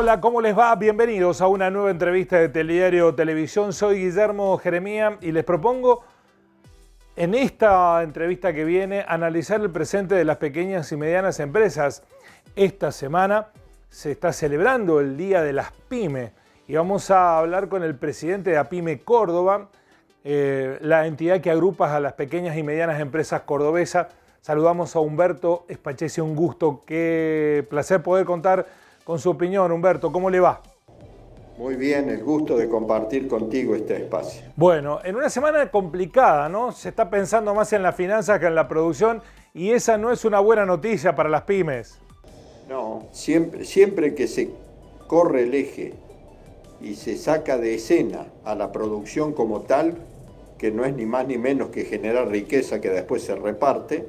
Hola, ¿cómo les va? Bienvenidos a una nueva entrevista de Telediario Televisión. Soy Guillermo Jeremía y les propongo en esta entrevista que viene analizar el presente de las pequeñas y medianas empresas. Esta semana se está celebrando el Día de las Pymes y vamos a hablar con el presidente de APYME Córdoba, la entidad que agrupa a las pequeñas y medianas empresas cordobesas. Saludamos a Humberto Spachesi, un gusto, qué placer poder contar con su opinión. Humberto, ¿cómo le va? Muy bien, el gusto de compartir contigo este espacio. Bueno, en una semana complicada, ¿no? Se está pensando más en las finanzas que en la producción y esa no es una buena noticia para las pymes. No, siempre que se corre el eje y se saca de escena a la producción como tal, que no es ni más ni menos que generar riqueza que después se reparte,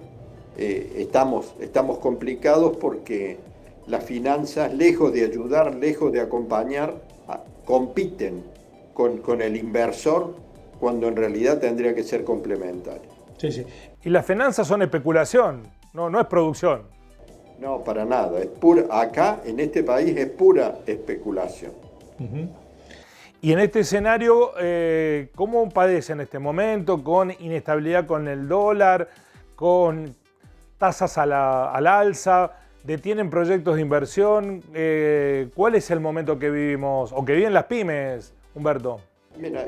estamos complicados porque las finanzas, lejos de ayudar, lejos de acompañar, compiten con el inversor cuando en realidad tendría que ser complementario. Sí, sí. Y las finanzas son especulación, no es producción. No, para nada. Es pura, acá, en este país, es pura especulación. Y en este escenario, ¿cómo padece en este momento con inestabilidad con el dólar, con tasas al alza? ¿Detienen proyectos de inversión? ¿Cuál es el momento que vivimos o que viven las pymes, Humberto? Mira,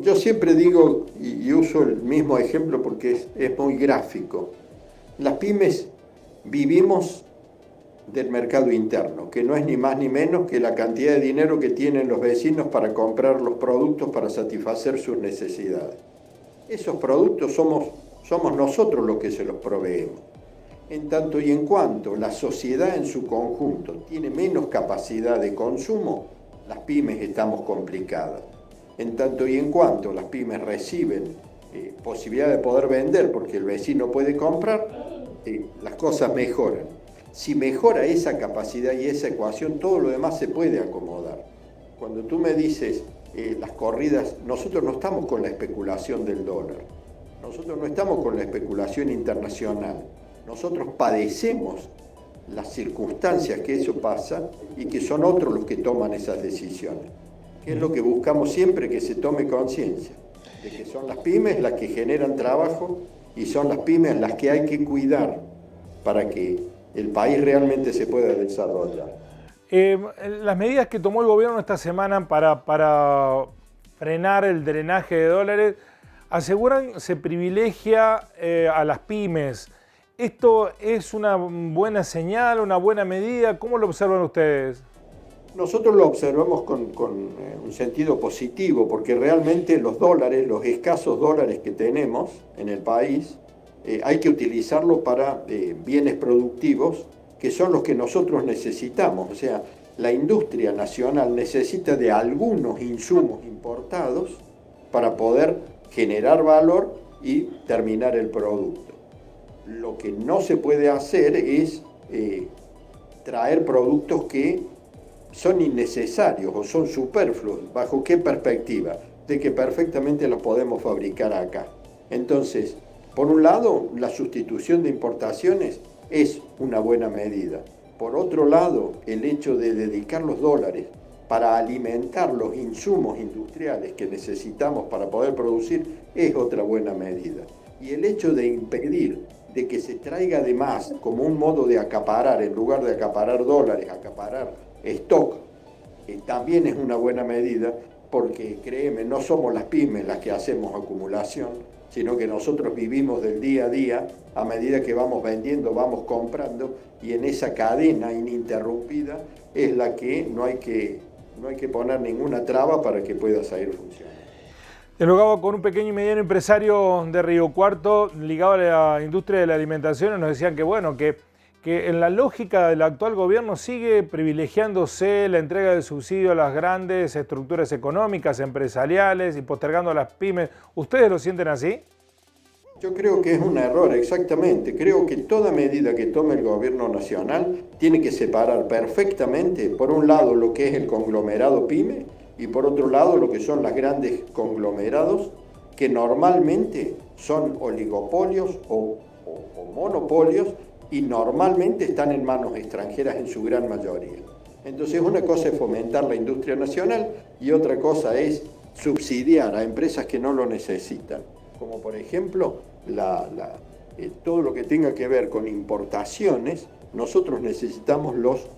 yo siempre digo y uso el mismo ejemplo porque es muy gráfico. Las pymes vivimos del mercado interno, que no es ni más ni menos que la cantidad de dinero que tienen los vecinos para comprar los productos para satisfacer sus necesidades. Esos productos somos nosotros los que se los proveemos. En tanto y en cuanto la sociedad en su conjunto tiene menos capacidad de consumo, las pymes estamos complicadas. En tanto y en cuanto las pymes reciben posibilidad de poder vender porque el vecino puede comprar, las cosas mejoran. Si mejora esa capacidad y esa ecuación, todo lo demás se puede acomodar. Cuando tú me dices las corridas, nosotros no estamos con la especulación del dólar, nosotros no estamos con la especulación internacional. Nosotros padecemos las circunstancias que eso pasa y que son otros los que toman esas decisiones. Que es lo que buscamos siempre, que se tome conciencia de que son las pymes las que generan trabajo y son las pymes las que hay que cuidar para que el país realmente se pueda desarrollar. Las medidas que tomó el gobierno esta semana para frenar el drenaje de dólares aseguran se privilegia a las pymes. ¿Esto es una buena señal, una buena medida? ¿Cómo lo observan ustedes? Nosotros lo observamos con un sentido positivo, porque realmente los dólares, los escasos dólares que tenemos en el país, hay que utilizarlo para bienes productivos, que son los que nosotros necesitamos. O sea, la industria nacional necesita de algunos insumos importados para poder generar valor y terminar el producto. Lo que no se puede hacer es traer productos que son innecesarios o son superfluos. ¿Bajo qué perspectiva? De que perfectamente los podemos fabricar acá. Entonces, por un lado, la sustitución de importaciones es una buena medida. Por otro lado, el hecho de dedicar los dólares para alimentar los insumos industriales que necesitamos para poder producir es otra buena medida. Y el hecho de impedir de que se traiga de más como un modo de acaparar, en lugar de acaparar dólares, acaparar stock, también es una buena medida, porque créeme, no somos las pymes las que hacemos acumulación, sino que nosotros vivimos del día a día, a medida que vamos vendiendo, vamos comprando, y en esa cadena ininterrumpida es la que no hay que poner ninguna traba para que pueda seguir funcionando. Dialogaba con un pequeño y mediano empresario de Río Cuarto ligado a la industria de la alimentación y nos decían que bueno, que en la lógica del actual gobierno sigue privilegiándose la entrega de subsidio a las grandes estructuras económicas, empresariales y postergando a las pymes. ¿Ustedes lo sienten así? Yo creo que es un error, exactamente. Creo que toda medida que tome el gobierno nacional tiene que separar perfectamente, por un lado, lo que es el conglomerado pyme y por otro lado, lo que son los grandes conglomerados, que normalmente son oligopolios o monopolios y normalmente están en manos extranjeras en su gran mayoría. Entonces una cosa es fomentar la industria nacional y otra cosa es subsidiar a empresas que no lo necesitan. Como por ejemplo, todo lo que tenga que ver con importaciones, nosotros necesitamos los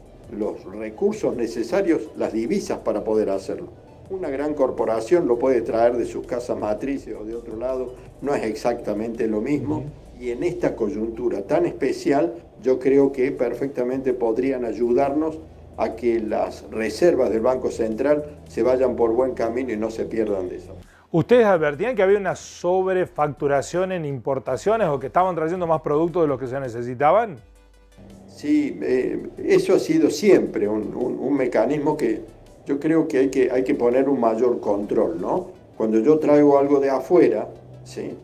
recursos necesarios, las divisas para poder hacerlo. Una gran corporación lo puede traer de sus casas matrices o de otro lado, no es exactamente lo mismo. Y en esta coyuntura tan especial, yo creo que perfectamente podrían ayudarnos a que las reservas del Banco Central se vayan por buen camino y no se pierdan de eso. ¿Ustedes advertían que había una sobrefacturación en importaciones o que estaban trayendo más productos de los que se necesitaban? Sí, eso ha sido siempre un mecanismo que yo creo que hay que poner un mayor control, ¿no? Cuando yo traigo algo de afuera, ¿sí?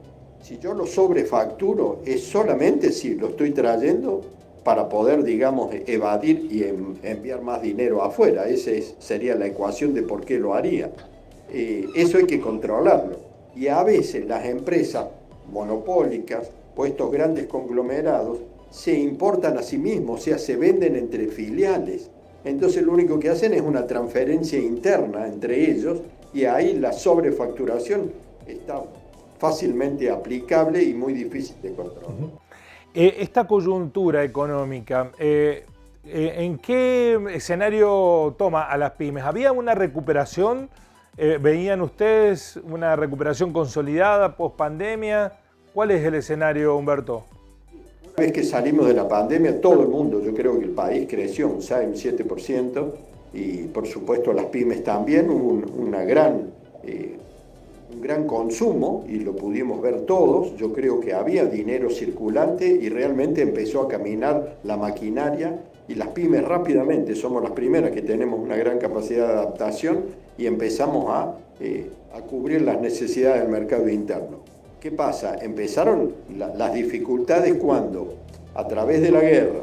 Si yo lo sobrefacturo, es solamente si lo estoy trayendo para poder, digamos, evadir y enviar más dinero afuera. Esa sería la ecuación de por qué lo haría. Eso hay que controlarlo. Y a veces las empresas monopólicas o estos grandes conglomerados se importan a sí mismos, o sea, se venden entre filiales. Entonces lo único que hacen es una transferencia interna entre ellos y ahí la sobrefacturación está fácilmente aplicable y muy difícil de controlar. Esta coyuntura económica, ¿en qué escenario toma a las pymes? ¿Había una recuperación? ¿Veían ustedes una recuperación consolidada post pandemia? ¿Cuál es el escenario, Humberto? Una vez que salimos de la pandemia, todo el mundo, yo creo que el país creció un 6-7% y por supuesto las pymes también, un gran consumo y lo pudimos ver todos. Yo creo que había dinero circulante y realmente empezó a caminar la maquinaria y las pymes rápidamente, somos las primeras que tenemos una gran capacidad de adaptación y empezamos a cubrir las necesidades del mercado interno. ¿Qué pasa? Empezaron las dificultades cuando a través de la guerra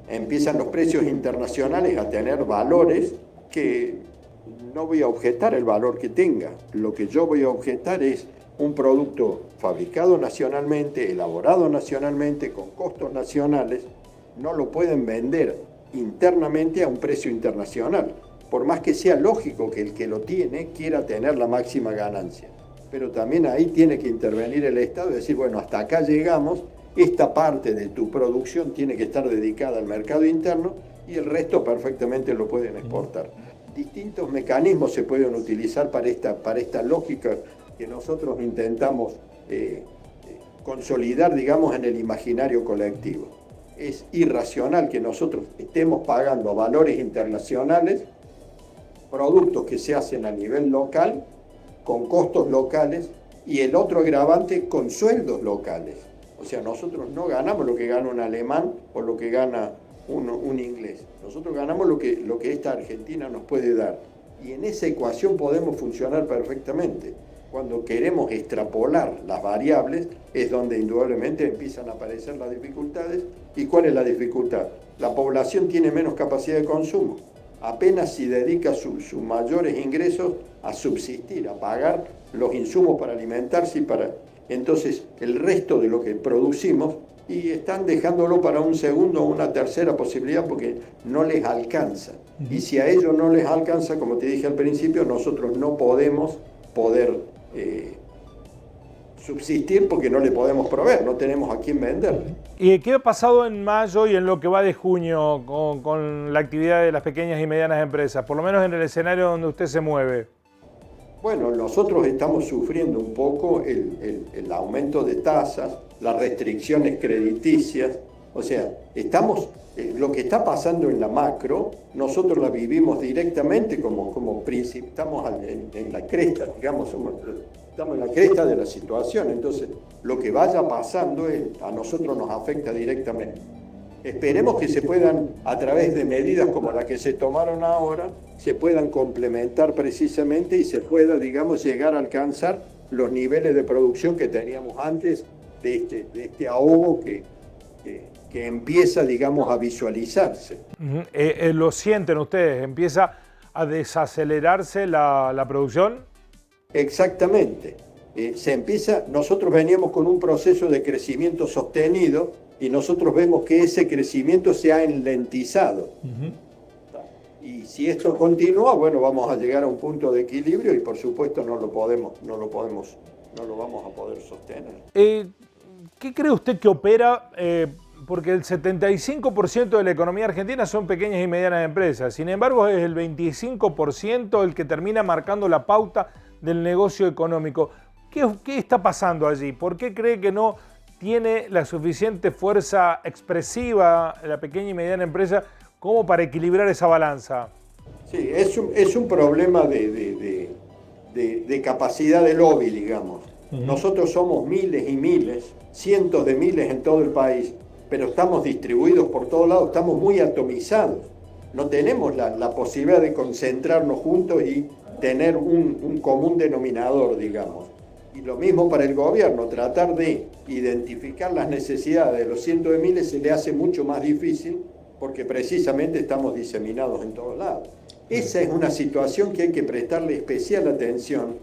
empiezan los precios internacionales a tener valores que no voy a objetar el valor que tenga. Lo que yo voy a objetar es un producto fabricado nacionalmente, elaborado nacionalmente, con costos nacionales, no lo pueden vender internamente a un precio internacional, por más que sea lógico que el que lo tiene quiera tener la máxima ganancia. Pero también ahí tiene que intervenir el Estado y decir, bueno, hasta acá llegamos, esta parte de tu producción tiene que estar dedicada al mercado interno y el resto perfectamente lo pueden exportar. Distintos mecanismos se pueden utilizar para esta lógica que nosotros intentamos consolidar, digamos, en el imaginario colectivo. Es irracional que nosotros estemos pagando valores internacionales, productos que se hacen a nivel local, con costos locales, y el otro agravante con sueldos locales. O sea, nosotros no ganamos lo que gana un alemán o lo que gana un inglés. Nosotros ganamos lo que esta Argentina nos puede dar. Y en esa ecuación podemos funcionar perfectamente. Cuando queremos extrapolar las variables es donde indudablemente empiezan a aparecer las dificultades. ¿Y cuál es la dificultad? La población tiene menos capacidad de consumo. Apenas si dedica sus mayores ingresos a subsistir, a pagar los insumos para alimentarse y para... Entonces, el resto de lo que producimos y están dejándolo para un segundo o una tercera posibilidad porque no les alcanza. Y si a ellos no les alcanza, como te dije al principio, nosotros no podemos subsistir porque no le podemos proveer, no tenemos a quién venderle. ¿Y qué ha pasado en mayo y en lo que va de junio con la actividad de las pequeñas y medianas empresas, por lo menos en el escenario donde usted se mueve? Bueno, nosotros estamos sufriendo un poco el aumento de tasas, las restricciones crediticias, o sea, lo que está pasando en la macro, nosotros la vivimos directamente estamos en la cresta, digamos, estamos en la cresta de la situación, entonces lo que vaya pasando a nosotros nos afecta directamente. Esperemos que se puedan, a través de medidas como las que se tomaron ahora, se puedan complementar precisamente y se pueda, digamos, llegar a alcanzar los niveles de producción que teníamos antes de este ahogo que empieza, digamos, a visualizarse. ¿Lo sienten ustedes? ¿Empieza a desacelerarse la producción? Exactamente. Nosotros veníamos con un proceso de crecimiento sostenido y nosotros vemos que ese crecimiento se ha enlentizado. Y si esto continúa, bueno, vamos a llegar a un punto de equilibrio y por supuesto no lo vamos a poder sostener. ¿Qué cree usted que opera? Porque el 75% de la economía argentina son pequeñas y medianas empresas. Sin embargo, es el 25% el que termina marcando la pauta del negocio económico. ¿Qué está pasando allí? ¿Por qué cree que no tiene la suficiente fuerza expresiva la pequeña y mediana empresa como para equilibrar esa balanza? Sí, es un problema de capacidad de lobby, digamos. Nosotros somos miles y miles, cientos de miles en todo el país, pero estamos distribuidos por todos lados, estamos muy atomizados. No tenemos la posibilidad de concentrarnos juntos y tener un común denominador, digamos. Y lo mismo para el gobierno, tratar de identificar las necesidades de los cientos de miles se le hace mucho más difícil porque precisamente estamos diseminados en todos lados. Esa es una situación que hay que prestarle especial atención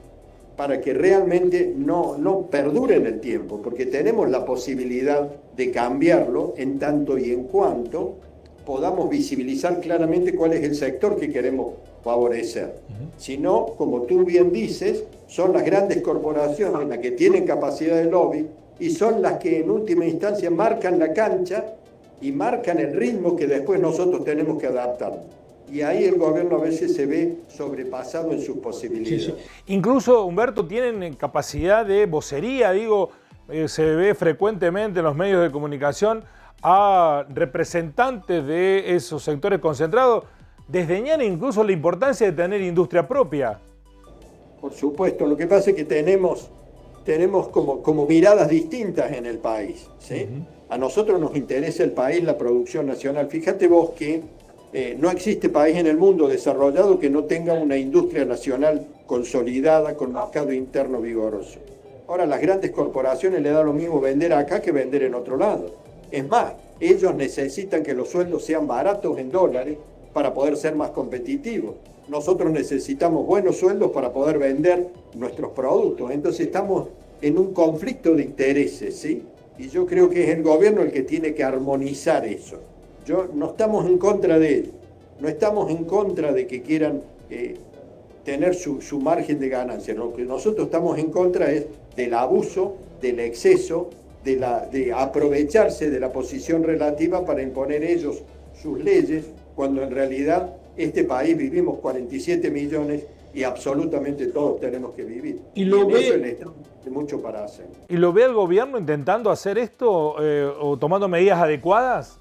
para que realmente no perdure en el tiempo, porque tenemos la posibilidad de cambiarlo en tanto y en cuanto podamos visibilizar claramente cuál es el sector que queremos favorecer. Si no, como tú bien dices, son las grandes corporaciones las que tienen capacidad de lobby y son las que en última instancia marcan la cancha y marcan el ritmo que después nosotros tenemos que adaptar. Y ahí el gobierno a veces se ve sobrepasado en sus posibilidades. Sí, sí. Incluso, Humberto, tienen capacidad de vocería, se ve frecuentemente en los medios de comunicación a representantes de esos sectores concentrados desdeñar incluso la importancia de tener industria propia. Por supuesto, lo que pasa es que tenemos como miradas distintas en el país, ¿sí? A nosotros nos interesa el país, la producción nacional. Fíjate vos que no existe país en el mundo desarrollado que no tenga una industria nacional consolidada con mercado interno vigoroso. Ahora, las grandes corporaciones le da lo mismo vender acá que vender en otro lado. Es más, ellos necesitan que los sueldos sean baratos en dólares para poder ser más competitivos. Nosotros necesitamos buenos sueldos para poder vender nuestros productos. Entonces estamos en un conflicto de intereses, ¿sí? Y yo creo que es el gobierno el que tiene que armonizar eso. No estamos en contra de ellos, no estamos en contra de que quieran tener su margen de ganancia. Lo que nosotros estamos en contra es del abuso, del exceso, de aprovecharse de la posición relativa para imponer ellos sus leyes, cuando en realidad este país vivimos 47 millones y absolutamente todos tenemos que vivir. ¿Y lo ve? Eso el Estado tiene mucho para hacer. ¿Y lo ve el gobierno intentando hacer esto o tomando medidas adecuadas?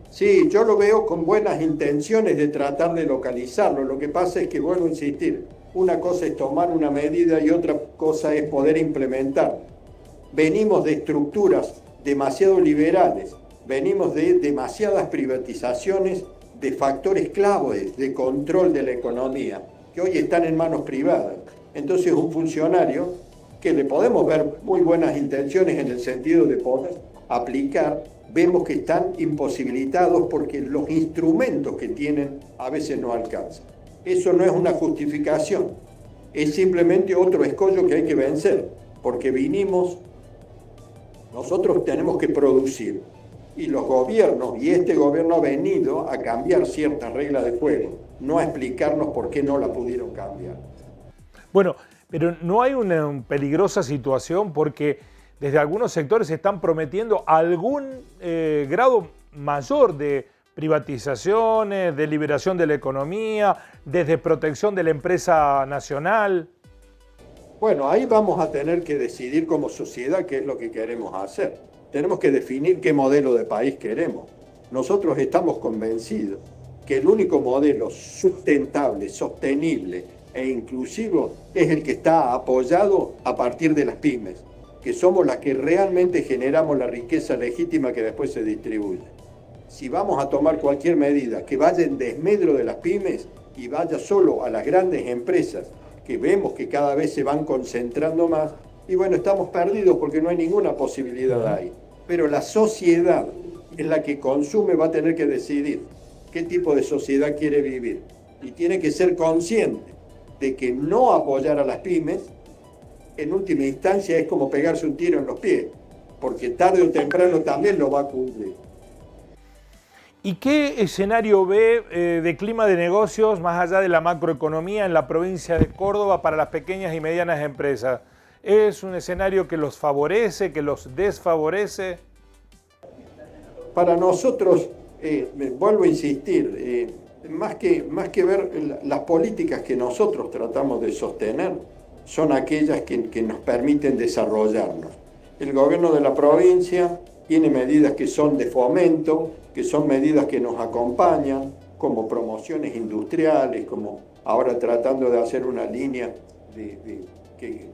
Sí, yo lo veo con buenas intenciones de tratar de localizarlo. Lo que pasa es que, vuelvo a insistir, una cosa es tomar una medida y otra cosa es poder implementar. Venimos de estructuras demasiado liberales, venimos de demasiadas privatizaciones de factores claves de control de la economía, que hoy están en manos privadas. Entonces un funcionario que le podemos ver muy buenas intenciones en el sentido de poder aplicar, vemos que están imposibilitados porque los instrumentos que tienen a veces no alcanzan. Eso no es una justificación, es simplemente otro escollo que hay que vencer, porque nosotros tenemos que producir, y los gobiernos, y este gobierno ha venido a cambiar ciertas reglas de juego, no a explicarnos por qué no la pudieron cambiar. Bueno, pero no hay una peligrosa situación porque desde algunos sectores se están prometiendo algún grado mayor de privatizaciones, de liberación de la economía, desde protección de la empresa nacional. Bueno, ahí vamos a tener que decidir como sociedad qué es lo que queremos hacer. Tenemos que definir qué modelo de país queremos. Nosotros estamos convencidos que el único modelo sustentable, sostenible e inclusivo es el que está apoyado a partir de las pymes, que somos las que realmente generamos la riqueza legítima que después se distribuye. Si vamos a tomar cualquier medida que vaya en desmedro de las pymes y vaya solo a las grandes empresas, que vemos que cada vez se van concentrando más, y bueno, estamos perdidos porque no hay ninguna posibilidad ahí. Pero la sociedad en la que consume va a tener que decidir qué tipo de sociedad quiere vivir. Y tiene que ser consciente de que no apoyar a las pymes, en última instancia, es como pegarse un tiro en los pies, porque tarde o temprano también lo va a cumplir. ¿Y qué escenario ve de clima de negocios más allá de la macroeconomía en la provincia de Córdoba para las pequeñas y medianas empresas? ¿Es un escenario que los favorece, que los desfavorece? Para nosotros, vuelvo a insistir, más que ver las políticas que nosotros tratamos de sostener, son aquellas que nos permiten desarrollarnos. El gobierno de la provincia tiene medidas que son de fomento, que son medidas que nos acompañan, como promociones industriales, como ahora tratando de hacer una línea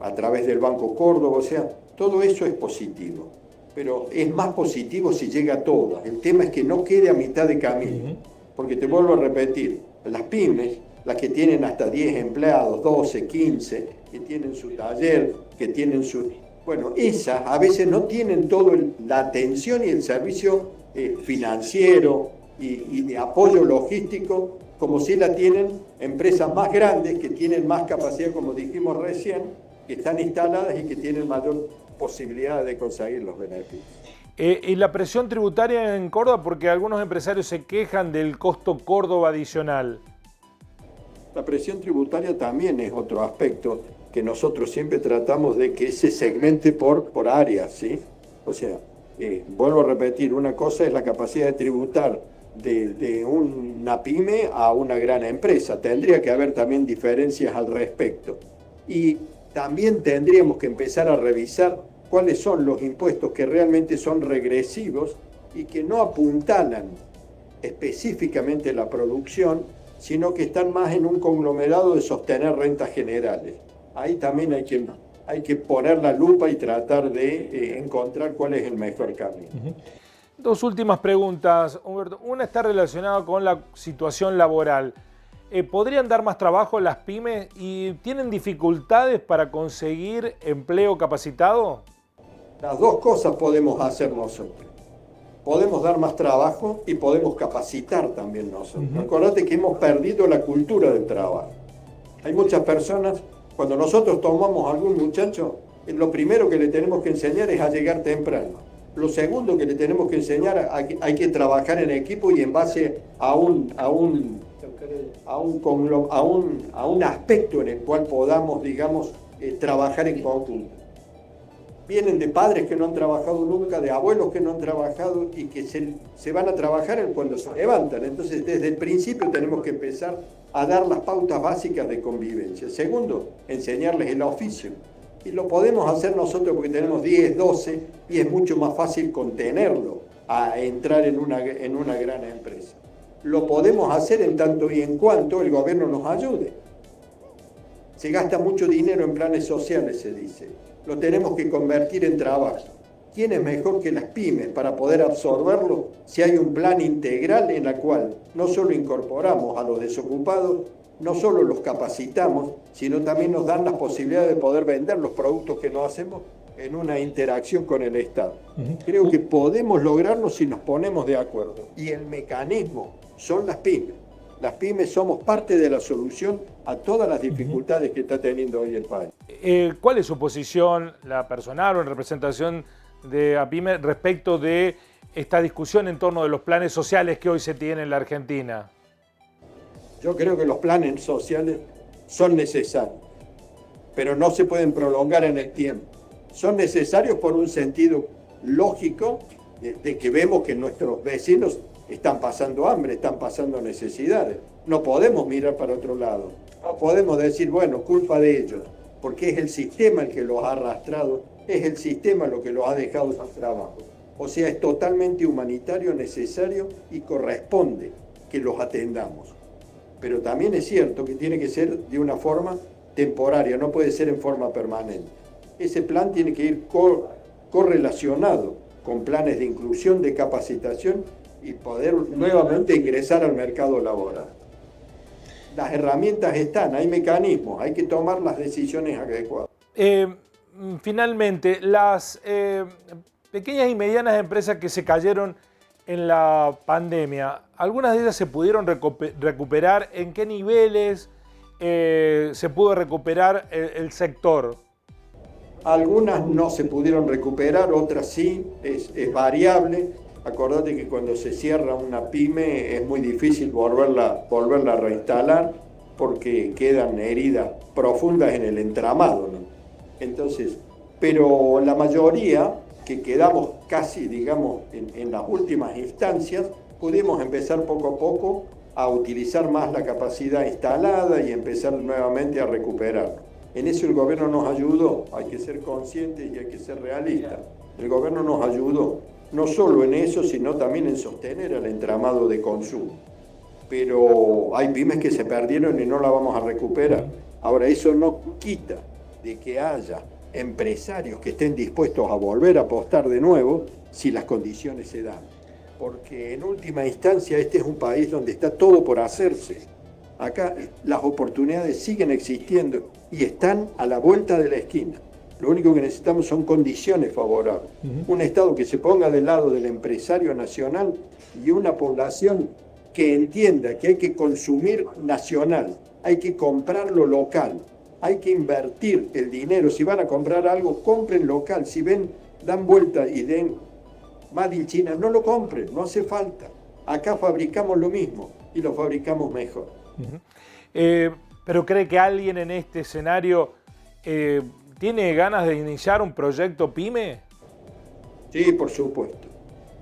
a través del Banco Córdoba, o sea, todo eso es positivo. Pero es más positivo si llega a todas. El tema es que no quede a mitad de camino. Porque te vuelvo a repetir, las pymes, las que tienen hasta 10 empleados, 12, 15, que tienen su taller, que tienen su... Bueno, esas a veces no tienen toda la atención y el servicio financiero y de apoyo logístico como si la tienen empresas más grandes que tienen más capacidad, como dijimos recién, que están instaladas y que tienen mayor posibilidad de conseguir los beneficios. Y la presión tributaria en Córdoba, porque algunos empresarios se quejan del costo Córdoba adicional. La presión tributaria también es otro aspecto que nosotros siempre tratamos de que se segmente por áreas, ¿sí? O sea, vuelvo a repetir, una cosa es la capacidad de tributar de una pyme a una gran empresa. Tendría que haber también diferencias al respecto. Y también tendríamos que empezar a revisar cuáles son los impuestos que realmente son regresivos y que no apuntalan específicamente la producción, sino que están más en un conglomerado de sostener rentas generales. Ahí también hay que poner la lupa y tratar de encontrar cuál es el mejor camino. Dos últimas preguntas, Humberto. Una está relacionada con la situación laboral. ¿Podrían dar más trabajo las pymes y tienen dificultades para conseguir empleo capacitado? Las dos cosas podemos hacer nosotros. Podemos dar más trabajo y podemos capacitar también nosotros. Acordate que hemos perdido la cultura del trabajo. Hay muchas personas, cuando nosotros tomamos a algún muchacho, lo primero que le tenemos que enseñar es a llegar temprano. Lo segundo que le tenemos que enseñar, hay que trabajar en equipo y en base a un aspecto en el cual podamos, digamos, trabajar en conjunto. Vienen de padres que no han trabajado nunca, de abuelos que no han trabajado y que se van a trabajar cuando se levantan. Entonces, desde el principio tenemos que empezar a dar las pautas básicas de convivencia. Segundo, enseñarles el oficio. Y lo podemos hacer nosotros porque tenemos 10, 12 y es mucho más fácil contenerlo a entrar en una gran empresa. Lo podemos hacer en tanto y en cuanto el gobierno nos ayude. Se gasta mucho dinero en planes sociales, se dice. Lo tenemos que convertir en trabajo. ¿Quién es mejor que las pymes para poder absorberlo si hay un plan integral en el cual no solo incorporamos a los desocupados, no solo los capacitamos, sino también nos dan las posibilidades de poder vender los productos que nos hacemos en una interacción con el Estado? Creo que podemos lograrlo si nos ponemos de acuerdo. Y el mecanismo son las pymes. Las pymes somos parte de la solución a todas las dificultades que está teniendo hoy el país. ¿Cuál es su posición, la personal o en representación de APYME, respecto de esta discusión en torno de los planes sociales que hoy se tienen en la Argentina? Yo creo que los planes sociales son necesarios, pero no se pueden prolongar en el tiempo. Son necesarios por un sentido lógico de que vemos que nuestros vecinos están pasando hambre, están pasando necesidades. No podemos mirar para otro lado. No podemos decir, bueno, culpa de ellos, porque es el sistema el que los ha arrastrado, es el sistema lo que los ha dejado sin trabajo. O sea, es totalmente humanitario, necesario y corresponde que los atendamos. Pero también es cierto que tiene que ser de una forma temporaria, no puede ser en forma permanente. Ese plan tiene que ir correlacionado con planes de inclusión, de capacitación y poder nuevamente ingresar al mercado laboral. Las herramientas están, hay mecanismos, hay que tomar las decisiones adecuadas. Finalmente, las pequeñas y medianas empresas que se cayeron en la pandemia, ¿algunas de ellas se pudieron recuperar? ¿En qué niveles se pudo recuperar el sector? Algunas no se pudieron recuperar, otras sí, es variable. Acordate que cuando se cierra una pyme es muy difícil volverla a reinstalar porque quedan heridas profundas en el entramado, ¿no? Entonces, pero la mayoría que quedamos casi, digamos, en las últimas instancias, pudimos empezar poco a poco a utilizar más la capacidad instalada y empezar nuevamente a recuperar. En eso el gobierno nos ayudó, hay que ser conscientes y hay que ser realistas. El gobierno nos ayudó, no solo en eso, sino también en sostener el entramado de consumo. Pero hay pymes que se perdieron y no la vamos a recuperar. Ahora, eso no quita de que haya empresarios que estén dispuestos a volver a apostar de nuevo si las condiciones se dan. Porque en última instancia este es un país donde está todo por hacerse. Acá las oportunidades siguen existiendo y están a la vuelta de la esquina. Lo único que necesitamos son condiciones favorables. Un Estado que se ponga del lado del empresario nacional y una población que entienda que hay que consumir nacional, hay que comprar lo local, hay que invertir el dinero. Si van a comprar algo, compren local. Si ven, dan vuelta y den Made in China, no lo compren, no hace falta. Acá fabricamos lo mismo y lo fabricamos mejor. ¿Pero cree que alguien en este escenario tiene ganas de iniciar un proyecto PYME? Sí, por supuesto.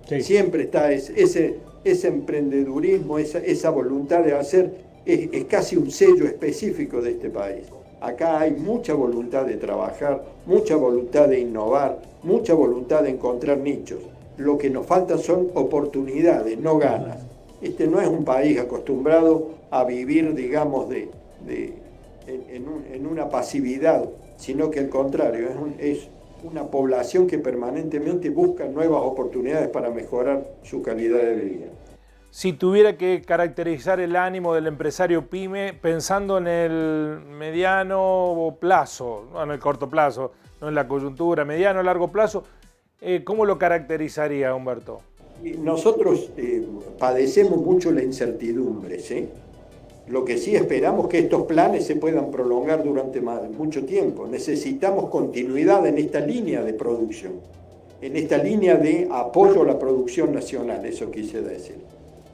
Sí. Siempre está ese emprendedurismo, esa voluntad de hacer, es casi un sello específico de este país. Acá hay mucha voluntad de trabajar, mucha voluntad de innovar, mucha voluntad de encontrar nichos. Lo que nos falta son oportunidades, no ganas. Este no es un país acostumbrado a vivir, digamos, en una pasividad, sino que al contrario, es una población que permanentemente busca nuevas oportunidades para mejorar su calidad de vida. Si tuviera que caracterizar el ánimo del empresario PYME pensando en el mediano plazo, no en el corto plazo, no en la coyuntura, mediano o largo plazo, ¿cómo lo caracterizaría, Humberto? Nosotros padecemos mucho la incertidumbre, ¿sí? Lo que sí esperamos es que estos planes se puedan prolongar durante mucho tiempo. Necesitamos continuidad en esta línea de producción, en esta línea de apoyo a la producción nacional, eso quise decir.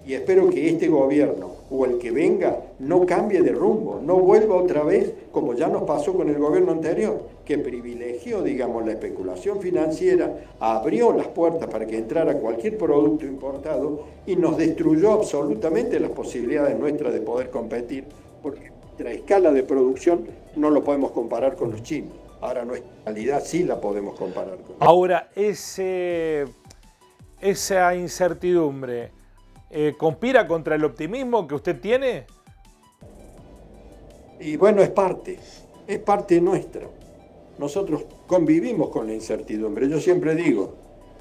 Y espero que este gobierno o el que venga no cambie de rumbo, no vuelva otra vez como ya nos pasó con el gobierno anterior, que privilegió, digamos, la especulación financiera, abrió las puertas para que entrara cualquier producto importado y nos destruyó absolutamente las posibilidades nuestras de poder competir, porque nuestra escala de producción no lo podemos comparar con los chinos. Ahora nuestra calidad sí la podemos comparar con ellos. Ahora, esa incertidumbre ¿conspira contra el optimismo que usted tiene? Y bueno, es parte nuestra. Nosotros convivimos con la incertidumbre. Yo siempre digo,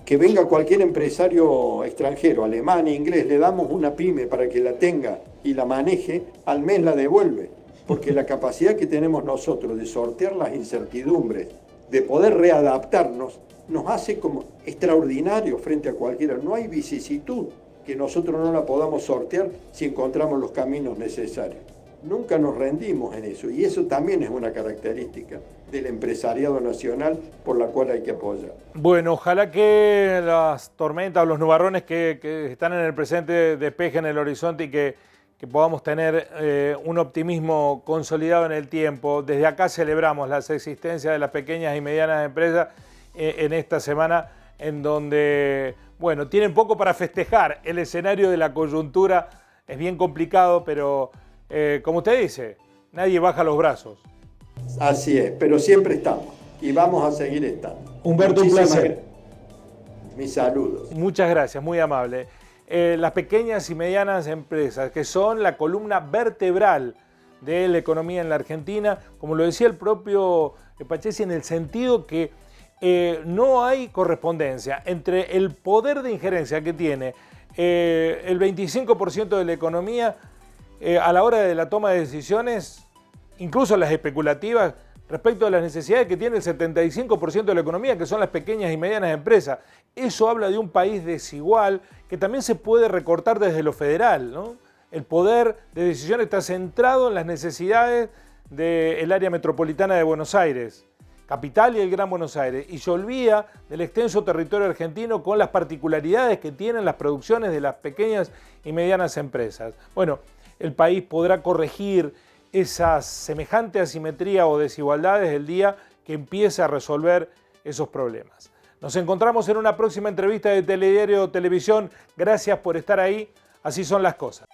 que venga cualquier empresario extranjero, alemán, inglés, le damos una pyme para que la tenga y la maneje, al mes la devuelve. Porque la capacidad que tenemos nosotros de sortear las incertidumbres, de poder readaptarnos, nos hace como extraordinarios frente a cualquiera. No hay vicisitud que nosotros no la podamos sortear si encontramos los caminos necesarios. Nunca nos rendimos en eso y eso también es una característica del empresariado nacional por la cual hay que apoyar. Bueno, ojalá que las tormentas o los nubarrones que están en el presente despejen el horizonte y que podamos tener un optimismo consolidado en el tiempo. Desde acá celebramos las existencias de las pequeñas y medianas empresas en esta semana en donde, bueno, tienen poco para festejar. El escenario de la coyuntura es bien complicado, pero como usted dice, nadie baja los brazos. Así es, pero siempre estamos y vamos a seguir estando. Humberto, un placer. Mis saludos. Muchas gracias, muy amable. Las pequeñas y medianas empresas, que son la columna vertebral de la economía en la Argentina, como lo decía el propio Pachesi, en el sentido que no hay correspondencia entre el poder de injerencia que tiene el 25% de la economía a la hora de la toma de decisiones, incluso las especulativas, respecto a las necesidades que tiene el 75% de la economía, que son las pequeñas y medianas empresas. Eso habla de un país desigual que también se puede recortar desde lo federal, ¿no? El poder de decisión está centrado en las necesidades del área metropolitana de Buenos Aires. capital y el Gran Buenos Aires, y se olvida del extenso territorio argentino con las particularidades que tienen las producciones de las pequeñas y medianas empresas. Bueno, el país podrá corregir esa semejante asimetría o desigualdades el día que empiece a resolver esos problemas. Nos encontramos en una próxima entrevista de Telediario Televisión. Gracias por estar ahí. Así son las cosas.